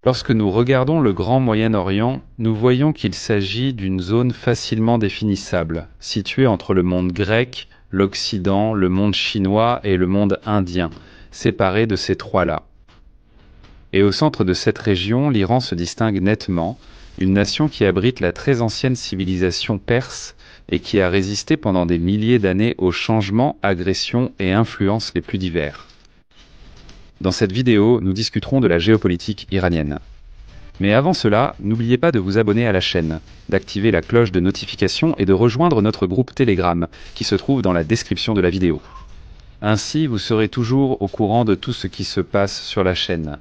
Lorsque nous regardons le Grand Moyen-Orient, nous voyons qu'il s'agit d'une zone facilement définissable, située entre le monde grec, l'Occident, le monde chinois et le monde indien, séparée de ces trois-là. Et au centre de cette région, l'Iran se distingue nettement, une nation qui abrite la très ancienne civilisation perse et qui a résisté pendant des milliers d'années aux changements, agressions et influences les plus divers. Dans cette vidéo, nous discuterons de la géopolitique iranienne. Mais avant cela, n'oubliez pas de vous abonner à la chaîne, d'activer la cloche de notification et de rejoindre notre groupe Telegram, qui se trouve dans la description de la vidéo. Ainsi, vous serez toujours au courant de tout ce qui se passe sur la chaîne.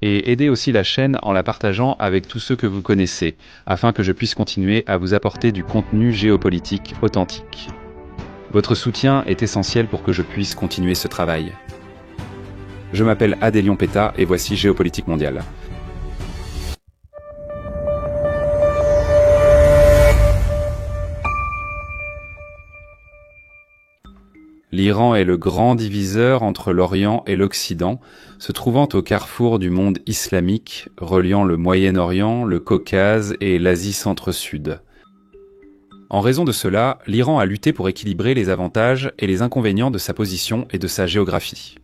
Et aidez aussi la chaîne en la partageant avec tous ceux que vous connaissez, afin que je puisse continuer à vous apporter du contenu géopolitique authentique. Votre soutien est essentiel pour que je puisse continuer ce travail. Je m'appelle Adélion Peta et voici Géopolitique mondiale. L'Iran est le grand diviseur entre l'Orient et l'Occident, se trouvant au carrefour du monde islamique, reliant le Moyen-Orient, le Caucase et l'Asie centre-sud. En raison de cela, l'Iran a lutté pour équilibrer les avantages et les inconvénients de sa position et de sa géographie.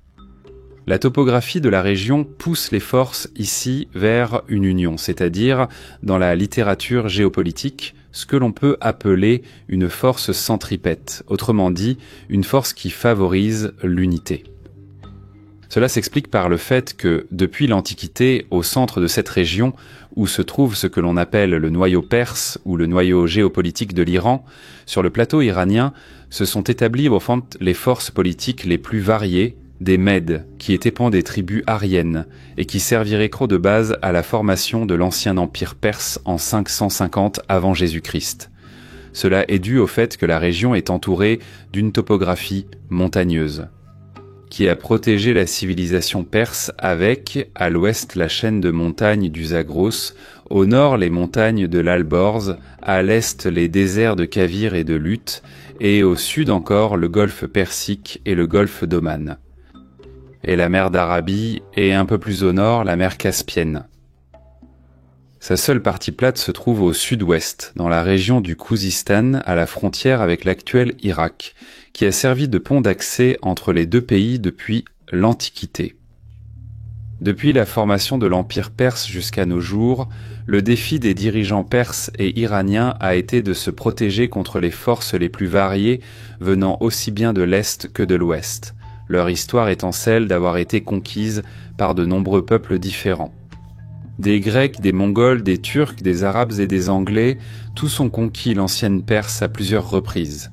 La topographie de la région pousse les forces ici vers une union, c'est-à-dire, dans la littérature géopolitique, ce que l'on peut appeler une force centripète, autrement dit, une force qui favorise l'unité. Cela s'explique par le fait que, depuis l'Antiquité, au centre de cette région, où se trouve ce que l'on appelle le noyau perse ou le noyau géopolitique de l'Iran, sur le plateau iranien, se sont établies au fond les forces politiques les plus variées, des Mèdes, qui étaient pans des tribus aryennes, et qui serviraient de base à la formation de l'ancien empire perse en 550 avant Jésus-Christ. Cela est dû au fait que la région est entourée d'une topographie montagneuse, qui a protégé la civilisation perse avec, à l'ouest, la chaîne de montagnes du Zagros, au nord les montagnes de l'Alborz, à l'est les déserts de Kavir et de Lut, et au sud encore le golfe Persique et le golfe d'Oman. Et la mer d'Arabie, et un peu plus au nord, la mer Caspienne. Sa seule partie plate se trouve au sud-ouest, dans la région du Khouzistan, à la frontière avec l'actuel Irak, qui a servi de pont d'accès entre les deux pays depuis l'Antiquité. Depuis la formation de l'Empire perse jusqu'à nos jours, le défi des dirigeants perses et iraniens a été de se protéger contre les forces les plus variées venant aussi bien de l'Est que de l'Ouest, leur histoire étant celle d'avoir été conquise par de nombreux peuples différents. Des Grecs, des Mongols, des Turcs, des Arabes et des Anglais, tous ont conquis l'ancienne Perse à plusieurs reprises.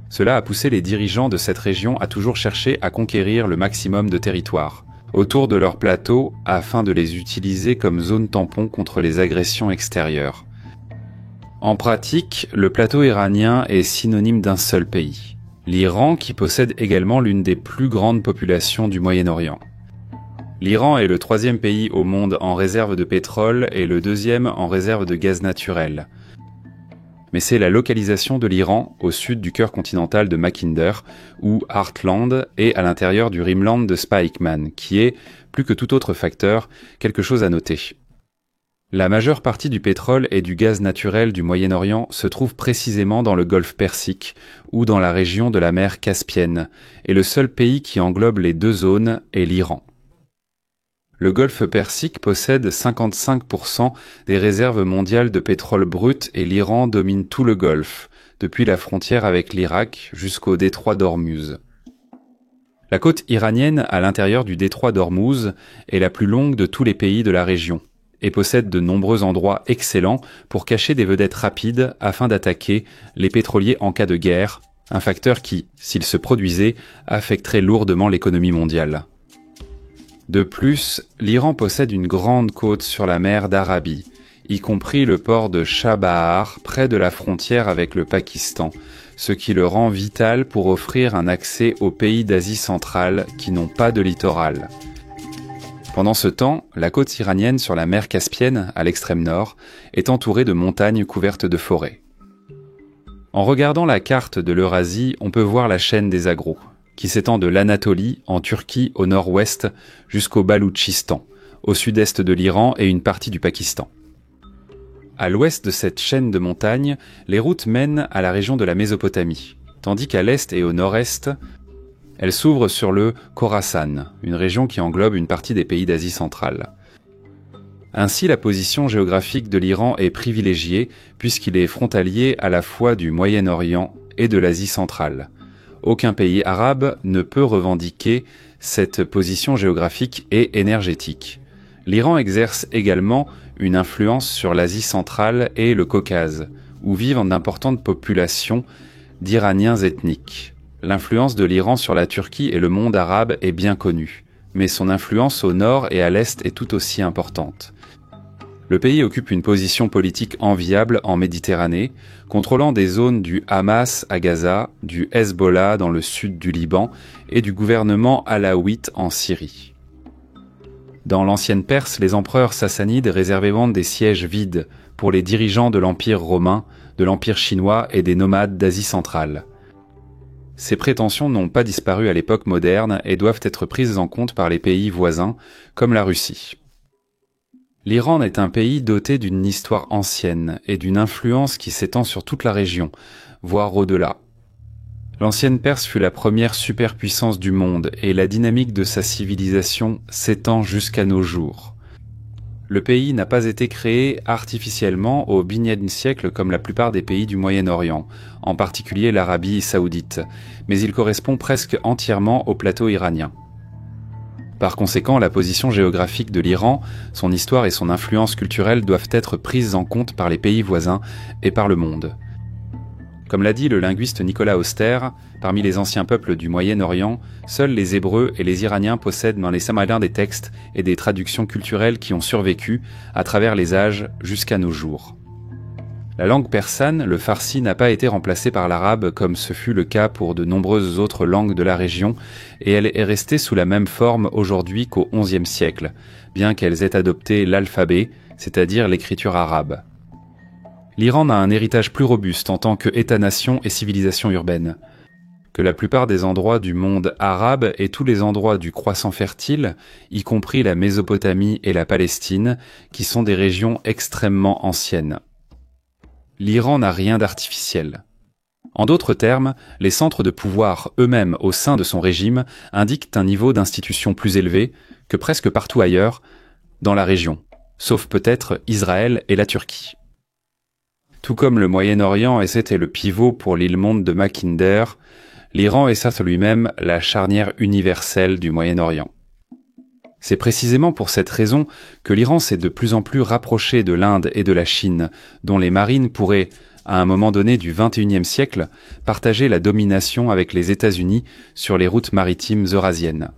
Cela a poussé les dirigeants de cette région à toujours chercher à conquérir le maximum de territoire autour de leurs plateaux afin de les utiliser comme zone tampon contre les agressions extérieures. En pratique, le plateau iranien est synonyme d'un seul pays. L'Iran, qui possède également l'une des plus grandes populations du Moyen-Orient. L'Iran est le troisième pays au monde en réserve de pétrole et le deuxième en réserve de gaz naturel. Mais c'est la localisation de l'Iran au sud du cœur continental de Mackinder, ou Heartland, et à l'intérieur du Rimland de Spikeman, qui est, plus que tout autre facteur, quelque chose à noter. La majeure partie du pétrole et du gaz naturel du Moyen-Orient se trouve précisément dans le golfe Persique ou dans la région de la mer Caspienne, et le seul pays qui englobe les deux zones est l'Iran. Le golfe Persique possède 55% des réserves mondiales de pétrole brut et l'Iran domine tout le golfe, depuis la frontière avec l'Irak jusqu'au détroit d'Ormuz. La côte iranienne à l'intérieur du détroit d'Ormuz est la plus longue de tous les pays de la région, et possède de nombreux endroits excellents pour cacher des vedettes rapides afin d'attaquer les pétroliers en cas de guerre, un facteur qui, s'il se produisait, affecterait lourdement l'économie mondiale. De plus, l'Iran possède une grande côte sur la mer d'Arabie, y compris le port de Chabahar, près de la frontière avec le Pakistan, ce qui le rend vital pour offrir un accès aux pays d'Asie centrale qui n'ont pas de littoral. Pendant ce temps, la côte iranienne sur la mer Caspienne, à l'extrême nord, est entourée de montagnes couvertes de forêts. En regardant la carte de l'Eurasie, on peut voir la chaîne des Zagros, qui s'étend de l'Anatolie, en Turquie, au nord-ouest, jusqu'au Baloutchistan, au sud-est de l'Iran et une partie du Pakistan. À l'ouest de cette chaîne de montagnes, les routes mènent à la région de la Mésopotamie, tandis qu'à l'est et au nord-est, elles s'ouvrent sur le Khorasan, une région qui englobe une partie des pays d'Asie centrale. Ainsi, la position géographique de l'Iran est privilégiée puisqu'il est frontalier à la fois du Moyen-Orient et de l'Asie centrale. Aucun pays arabe ne peut revendiquer cette position géographique et énergétique. L'Iran exerce également une influence sur l'Asie centrale et le Caucase, où vivent d'importantes populations d'Iraniens ethniques. L'influence de l'Iran sur la Turquie et le monde arabe est bien connue, mais son influence au nord et à l'est est tout aussi importante. Le pays occupe une position politique enviable en Méditerranée, contrôlant des zones du Hamas à Gaza, du Hezbollah dans le sud du Liban et du gouvernement alaouite en Syrie. Dans l'ancienne Perse, les empereurs sassanides réservaient des sièges vides pour les dirigeants de l'Empire romain, de l'Empire chinois et des nomades d'Asie centrale. Ces prétentions n'ont pas disparu à l'époque moderne et doivent être prises en compte par les pays voisins, comme la Russie. L'Iran est un pays doté d'une histoire ancienne et d'une influence qui s'étend sur toute la région, voire au-delà. L'ancienne Perse fut la première superpuissance du monde et la dynamique de sa civilisation s'étend jusqu'à nos jours. Le pays n'a pas été créé artificiellement au Xe siècle comme la plupart des pays du Moyen-Orient, en particulier l'Arabie saoudite, mais il correspond presque entièrement au plateau iranien. Par conséquent, la position géographique de l'Iran, son histoire et son influence culturelle doivent être prises en compte par les pays voisins et par le monde. Comme l'a dit le linguiste Nicolas Auster, parmi les anciens peuples du Moyen-Orient, seuls les Hébreux et les Iraniens possèdent dans les Samaritains des textes et des traductions culturelles qui ont survécu à travers les âges jusqu'à nos jours. La langue persane, le farsi, n'a pas été remplacée par l'arabe comme ce fut le cas pour de nombreuses autres langues de la région, et elle est restée sous la même forme aujourd'hui qu'au XIe siècle, bien qu'elles aient adopté l'alphabet, c'est-à-dire l'écriture arabe. L'Iran a un héritage plus robuste en tant qu'État-nation et civilisation urbaine. Que la plupart des endroits du monde arabe et tous les endroits du croissant fertile, y compris la Mésopotamie et la Palestine, qui sont des régions extrêmement anciennes. L'Iran n'a rien d'artificiel. En d'autres termes, les centres de pouvoir eux-mêmes au sein de son régime indiquent un niveau d'institution plus élevé que presque partout ailleurs dans la région, sauf peut-être Israël et la Turquie. Tout comme le Moyen-Orient et c'était le pivot pour l'île-monde de Mackinder, l'Iran est certes lui-même la charnière universelle du Moyen-Orient. C'est précisément pour cette raison que l'Iran s'est de plus en plus rapproché de l'Inde et de la Chine, dont les marines pourraient, à un moment donné du XXIe siècle, partager la domination avec les États-Unis sur les routes maritimes eurasiennes.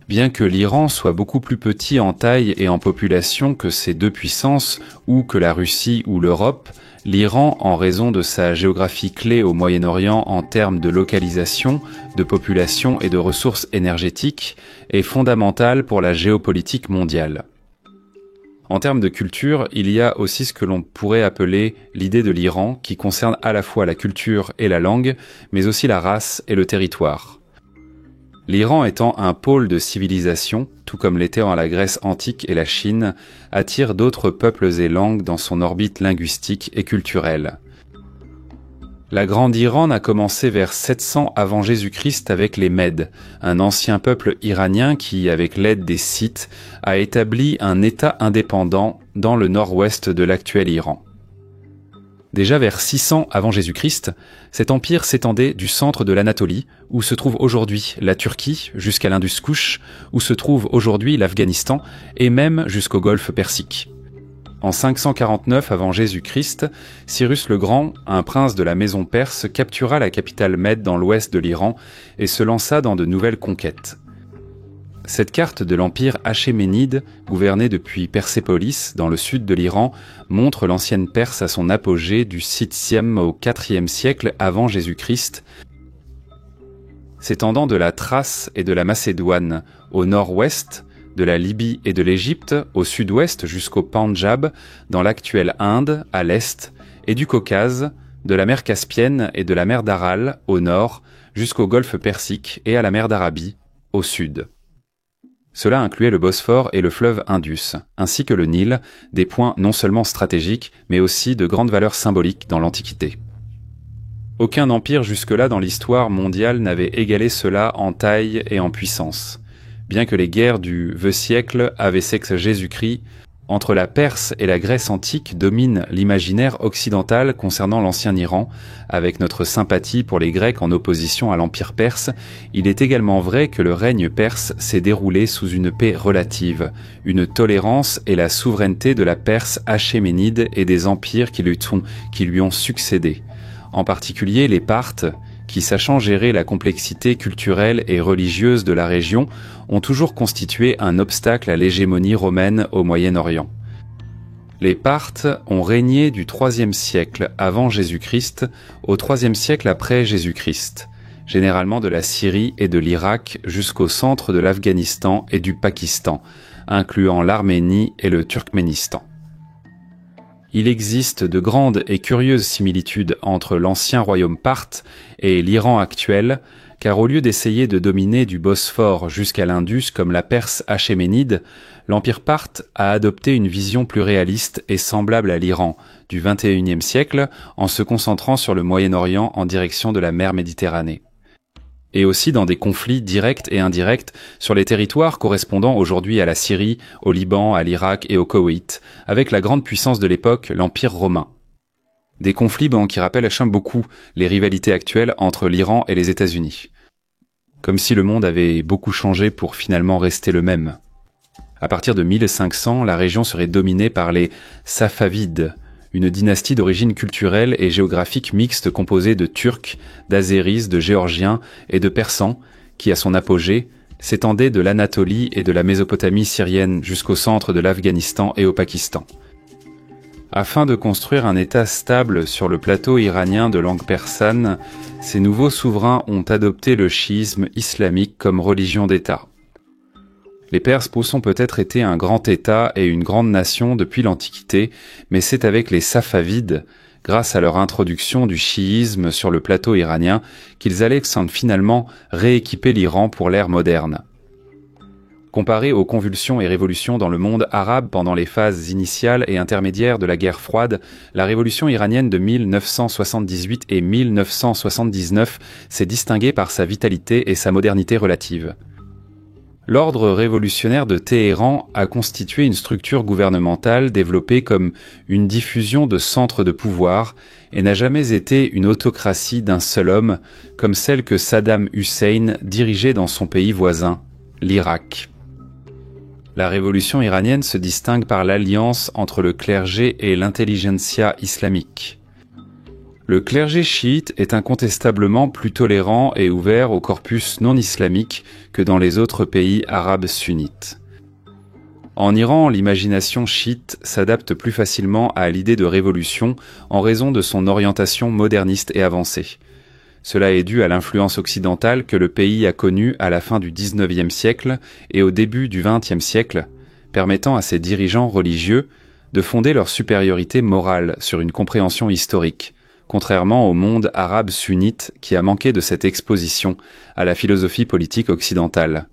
Bien que l'Iran soit beaucoup plus petit en taille et en population que ces deux puissances, ou que la Russie ou l'Europe, l'Iran, en raison de sa géographie clé au Moyen-Orient en termes de localisation, de population et de ressources énergétiques, est fondamental pour la géopolitique mondiale. En termes de culture, il y a aussi ce que l'on pourrait appeler l'idée de l'Iran, qui concerne à la fois la culture et la langue, mais aussi la race et le territoire. L'Iran étant un pôle de civilisation, tout comme l'étaient la Grèce antique et la Chine, attire d'autres peuples et langues dans son orbite linguistique et culturelle. La Grande Iran a commencé vers 700 avant Jésus-Christ avec les Mèdes, un ancien peuple iranien qui, avec l'aide des Scythes, a établi un État indépendant dans le nord-ouest de l'actuel Iran. Déjà vers 600 avant Jésus-Christ, cet empire s'étendait du centre de l'Anatolie, où se trouve aujourd'hui la Turquie, jusqu'à l'Indus-Kouch, où se trouve aujourd'hui l'Afghanistan, et même jusqu'au golfe Persique. En 549 avant Jésus-Christ, Cyrus le Grand, un prince de la maison perse, captura la capitale Mède dans l'ouest de l'Iran et se lança dans de nouvelles conquêtes. Cette carte de l'empire achéménide, gouverné depuis Persépolis, dans le sud de l'Iran, montre l'ancienne Perse à son apogée du 6e au 4e siècle avant Jésus-Christ, s'étendant de la Thrace et de la Macédoine au nord-ouest, de la Libye et de l'Égypte au sud-ouest jusqu'au Pendjab, dans l'actuelle Inde, à l'est, et du Caucase, de la mer Caspienne et de la mer d'Aral, au nord, jusqu'au golfe Persique et à la mer d'Arabie, au sud. Cela incluait le Bosphore et le fleuve Indus, ainsi que le Nil, des points non seulement stratégiques, mais aussi de grande valeur symbolique dans l'Antiquité. Aucun empire jusque-là dans l'histoire mondiale n'avait égalé cela en taille et en puissance. Bien que les guerres du VIe siècle avaient sexe Jésus-Christ, entre la Perse et la Grèce antique domine l'imaginaire occidental concernant l'ancien Iran, avec notre sympathie pour les Grecs en opposition à l'Empire perse. Il est également vrai que le règne perse s'est déroulé sous une paix relative, une tolérance et la souveraineté de la Perse achéménide et des empires qui lui ont succédé. En particulier les Parthes, qui, sachant gérer la complexité culturelle et religieuse de la région, ont toujours constitué un obstacle à l'hégémonie romaine au Moyen-Orient. Les Parthes ont régné du IIIe siècle avant Jésus-Christ au IIIe siècle après Jésus-Christ, généralement de la Syrie et de l'Irak jusqu'au centre de l'Afghanistan et du Pakistan, incluant l'Arménie et le Turkménistan. Il existe de grandes et curieuses similitudes entre l'ancien royaume parthe et l'Iran actuel, car au lieu d'essayer de dominer du Bosphore jusqu'à l'Indus comme la Perse achéménide, l'empire parthe a adopté une vision plus réaliste et semblable à l'Iran du XXIe siècle en se concentrant sur le Moyen-Orient en direction de la mer Méditerranée. Et aussi dans des conflits directs et indirects sur les territoires correspondant aujourd'hui à la Syrie, au Liban, à l'Irak et au Koweït, avec la grande puissance de l'époque, l'Empire romain. Des conflits qui rappellent beaucoup les rivalités actuelles entre l'Iran et les États-Unis. Comme si le monde avait beaucoup changé pour finalement rester le même. À partir de 1500, la région serait dominée par les Safavides, une dynastie d'origine culturelle et géographique mixte composée de Turcs, d'Azéris, de Géorgiens et de Persans, qui, à son apogée, s'étendait de l'Anatolie et de la Mésopotamie syrienne jusqu'au centre de l'Afghanistan et au Pakistan. Afin de construire un État stable sur le plateau iranien de langue persane, ces nouveaux souverains ont adopté le chiisme islamique comme religion d'État. Les Perses ont peut-être été un grand État et une grande nation depuis l'Antiquité, mais c'est avec les Safavides, grâce à leur introduction du chiisme sur le plateau iranien, qu'ils allaient finalement rééquiper l'Iran pour l'ère moderne. Comparé aux convulsions et révolutions dans le monde arabe pendant les phases initiales et intermédiaires de la guerre froide, la révolution iranienne de 1978 et 1979 s'est distinguée par sa vitalité et sa modernité relative. L'ordre révolutionnaire de Téhéran a constitué une structure gouvernementale développée comme une diffusion de centres de pouvoir et n'a jamais été une autocratie d'un seul homme comme celle que Saddam Hussein dirigeait dans son pays voisin, l'Irak. La révolution iranienne se distingue par l'alliance entre le clergé et l'intelligentsia islamique. Le clergé chiite est incontestablement plus tolérant et ouvert au corpus non islamique que dans les autres pays arabes sunnites. En Iran, l'imagination chiite s'adapte plus facilement à l'idée de révolution en raison de son orientation moderniste et avancée. Cela est dû à l'influence occidentale que le pays a connue à la fin du XIXe siècle et au début du XXe siècle, permettant à ses dirigeants religieux de fonder leur supériorité morale sur une compréhension historique, contrairement au monde arabe sunnite qui a manqué de cette exposition à la philosophie politique occidentale.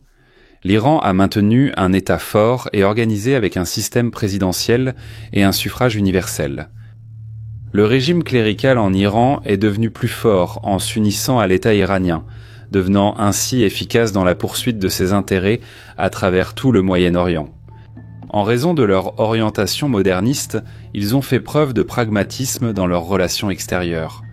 L'Iran a maintenu un État fort et organisé avec un système présidentiel et un suffrage universel. Le régime clérical en Iran est devenu plus fort en s'unissant à l'État iranien, devenant ainsi efficace dans la poursuite de ses intérêts à travers tout le Moyen-Orient. En raison de leur orientation moderniste, ils ont fait preuve de pragmatisme dans leurs relations extérieures.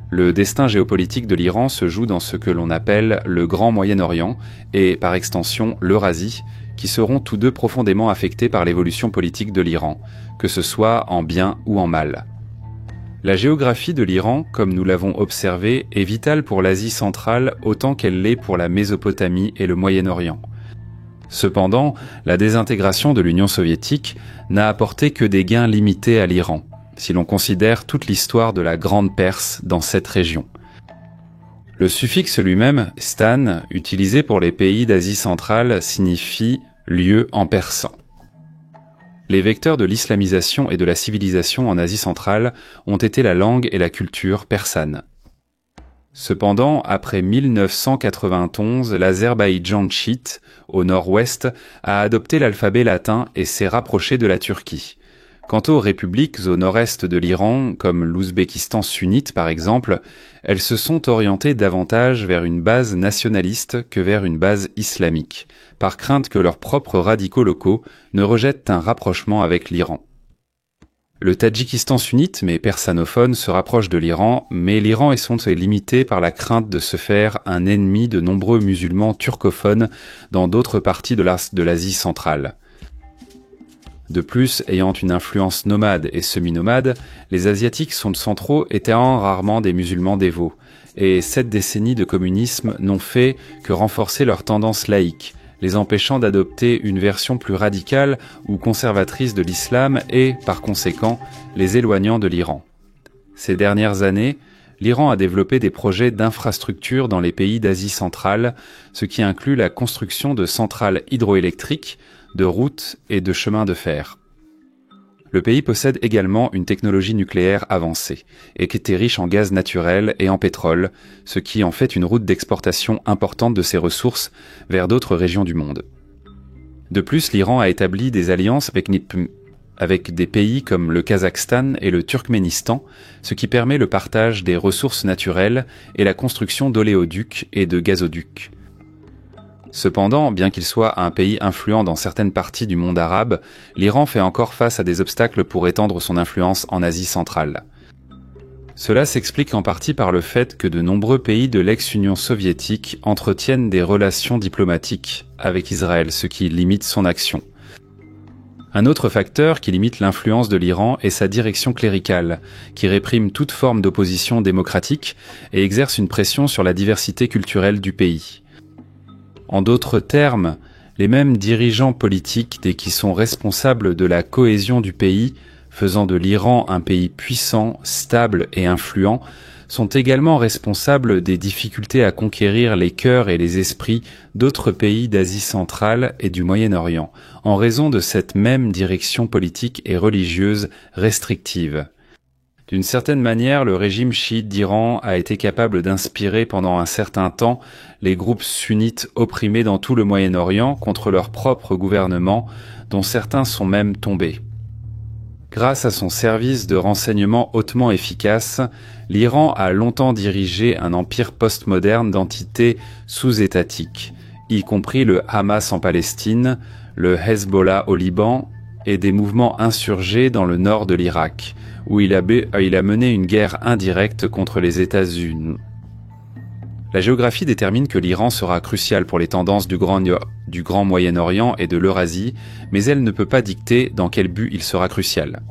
Le destin géopolitique de l'Iran se joue dans ce que l'on appelle le Grand Moyen-Orient et, par extension, l'Eurasie, qui seront tous deux profondément affectés par l'évolution politique de l'Iran, que ce soit en bien ou en mal. La géographie de l'Iran, comme nous l'avons observé, est vitale pour l'Asie centrale autant qu'elle l'est pour la Mésopotamie et le Moyen-Orient. Cependant, la désintégration de l'Union soviétique n'a apporté que des gains limités à l'Iran, si l'on considère toute l'histoire de la Grande Perse dans cette région. Le suffixe lui-même, stan, utilisé pour les pays d'Asie centrale, signifie « lieu » en persan. Les vecteurs de l'islamisation et de la civilisation en Asie centrale ont été la langue et la culture persane. Cependant, après 1991, l'Azerbaïdjan chiite, au nord-ouest, a adopté l'alphabet latin et s'est rapproché de la Turquie. Quant aux républiques au nord-est de l'Iran, comme l'Ouzbékistan sunnite par exemple, elles se sont orientées davantage vers une base nationaliste que vers une base islamique, par crainte que leurs propres radicaux locaux ne rejettent un rapprochement avec l'Iran. Le Tadjikistan sunnite, mais persanophone, se rapproche de l'Iran, mais l'Iran est limité par la crainte de se faire un ennemi de nombreux musulmans turcophones dans d'autres parties de l'Asie centrale. De plus, ayant une influence nomade et semi-nomade, les Asiatiques centraux étaient rarement des musulmans dévots, et 7 décennies de communisme n'ont fait que renforcer leur tendance laïque, les empêchant d'adopter une version plus radicale ou conservatrice de l'islam et, par conséquent, les éloignant de l'Iran. Ces dernières années, l'Iran a développé des projets d'infrastructures dans les pays d'Asie centrale, ce qui inclut la construction de centrales hydroélectriques, de routes et de chemins de fer. Le pays possède également une technologie nucléaire avancée et qui était riche en gaz naturel et en pétrole, ce qui en fait une route d'exportation importante de ses ressources vers d'autres régions du monde. De plus, l'Iran a établi des alliances avec des pays comme le Kazakhstan et le Turkménistan, ce qui permet le partage des ressources naturelles et la construction d'oléoducs et de gazoducs. Cependant, bien qu'il soit un pays influent dans certaines parties du monde arabe, l'Iran fait encore face à des obstacles pour étendre son influence en Asie centrale. Cela s'explique en partie par le fait que de nombreux pays de l'ex-Union soviétique entretiennent des relations diplomatiques avec Israël, ce qui limite son action. Un autre facteur qui limite l'influence de l'Iran est sa direction cléricale, qui réprime toute forme d'opposition démocratique et exerce une pression sur la diversité culturelle du pays. En d'autres termes, les mêmes dirigeants politiques qui sont responsables de la cohésion du pays, faisant de l'Iran un pays puissant, stable et influent, sont également responsables des difficultés à conquérir les cœurs et les esprits d'autres pays d'Asie centrale et du Moyen-Orient, en raison de cette même direction politique et religieuse restrictive. D'une certaine manière, le régime chiite d'Iran a été capable d'inspirer pendant un certain temps les groupes sunnites opprimés dans tout le Moyen-Orient contre leur propre gouvernement, dont certains sont même tombés. Grâce à son service de renseignement hautement efficace, l'Iran a longtemps dirigé un empire postmoderne d'entités sous-étatiques, y compris le Hamas en Palestine, le Hezbollah au Liban et des mouvements insurgés dans le nord de l'Irak, où il a mené une guerre indirecte contre les États-Unis. La géographie détermine que l'Iran sera crucial pour les tendances du Grand Moyen-Orient et de l'Eurasie, mais elle ne peut pas dicter dans quel but il sera crucial.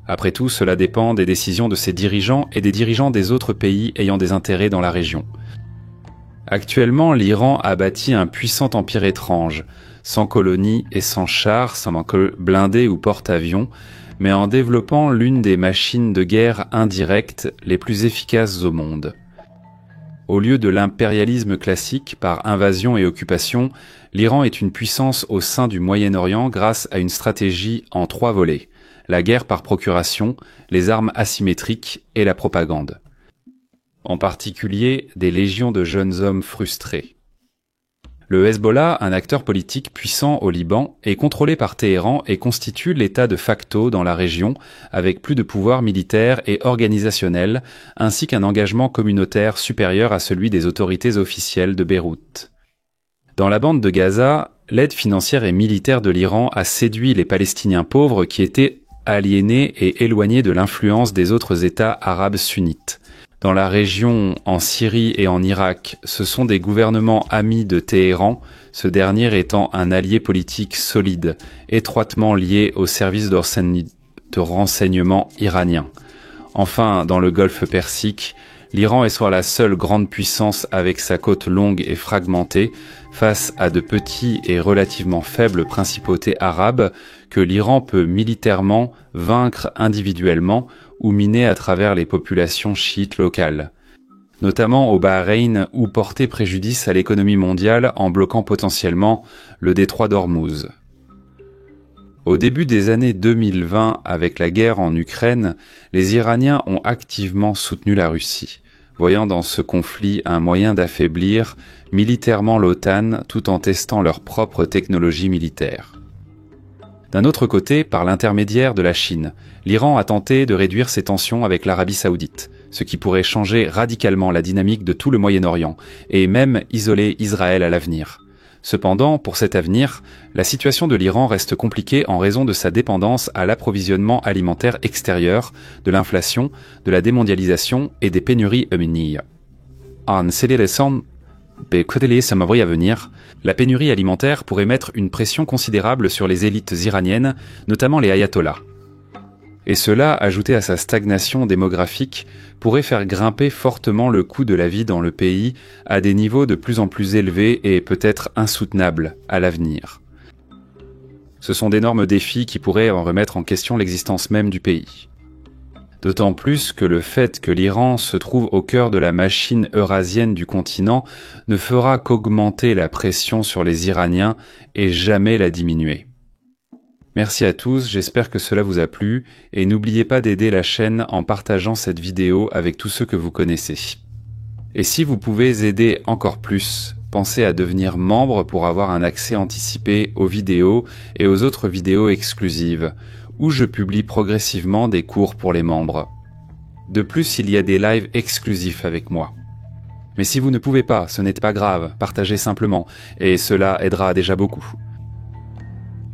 Après tout, cela dépend des décisions de ses dirigeants et des dirigeants des autres pays ayant des intérêts dans la région. Actuellement, l'Iran a bâti un puissant empire étrange, sans colonies et sans chars, sans blindés ou porte-avions, mais en développant l'une des machines de guerre indirectes les plus efficaces au monde. Au lieu de l'impérialisme classique par invasion et occupation, l'Iran est une puissance au sein du Moyen-Orient grâce à une stratégie en 3 volets: la guerre par procuration, les armes asymétriques et la propagande. En particulier, des légions de jeunes hommes frustrés. Le Hezbollah, un acteur politique puissant au Liban, est contrôlé par Téhéran et constitue l'état de facto dans la région, avec plus de pouvoir militaire et organisationnel, ainsi qu'un engagement communautaire supérieur à celui des autorités officielles de Beyrouth. Dans la bande de Gaza, l'aide financière et militaire de l'Iran a séduit les Palestiniens pauvres qui étaient aliénés et éloignés de l'influence des autres États arabes sunnites. Dans la région, en Syrie et en Irak, ce sont des gouvernements amis de Téhéran, ce dernier étant un allié politique solide, étroitement lié au service de renseignement iranien. Enfin, dans le Golfe Persique, l'Iran est soit la seule grande puissance avec sa côte longue et fragmentée, face à de petits et relativement faibles principautés arabes que l'Iran peut militairement vaincre individuellement ou miner à travers les populations chiites locales, notamment au Bahreïn, ou porter préjudice à l'économie mondiale en bloquant potentiellement le détroit d'Ormuz. Au début des années 2020, avec la guerre en Ukraine, les Iraniens ont activement soutenu la Russie. voyant dans ce conflit un moyen d'affaiblir militairement l'OTAN tout en testant leur propre technologie militaire. D'un autre côté, par l'intermédiaire de la Chine, l'Iran a tenté de réduire ses tensions avec l'Arabie Saoudite, ce qui pourrait changer radicalement la dynamique de tout le Moyen-Orient et même isoler Israël à l'avenir. Cependant, pour cet avenir, la situation de l'Iran reste compliquée en raison de sa dépendance à l'approvisionnement alimentaire extérieur, de l'inflation, de la démondialisation et des pénuries humanitaires. À venir, la pénurie alimentaire pourrait mettre une pression considérable sur les élites iraniennes, notamment les ayatollahs. Et cela, ajouté à sa stagnation démographique, pourrait faire grimper fortement le coût de la vie dans le pays à des niveaux de plus en plus élevés et peut-être insoutenables à l'avenir. Ce sont d'énormes défis qui pourraient en remettre en question l'existence même du pays. D'autant plus que le fait que l'Iran se trouve au cœur de la machine eurasienne du continent ne fera qu'augmenter la pression sur les Iraniens et jamais la diminuer. Merci à tous, j'espère que cela vous a plu et n'oubliez pas d'aider la chaîne en partageant cette vidéo avec tous ceux que vous connaissez. Et si vous pouvez aider encore plus, pensez à devenir membre pour avoir un accès anticipé aux vidéos et aux autres vidéos exclusives, où je publie progressivement des cours pour les membres. De plus, il y a des lives exclusifs avec moi. Mais si vous ne pouvez pas, ce n'est pas grave, partagez simplement, et cela aidera déjà beaucoup.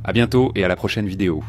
À bientôt et à la prochaine vidéo.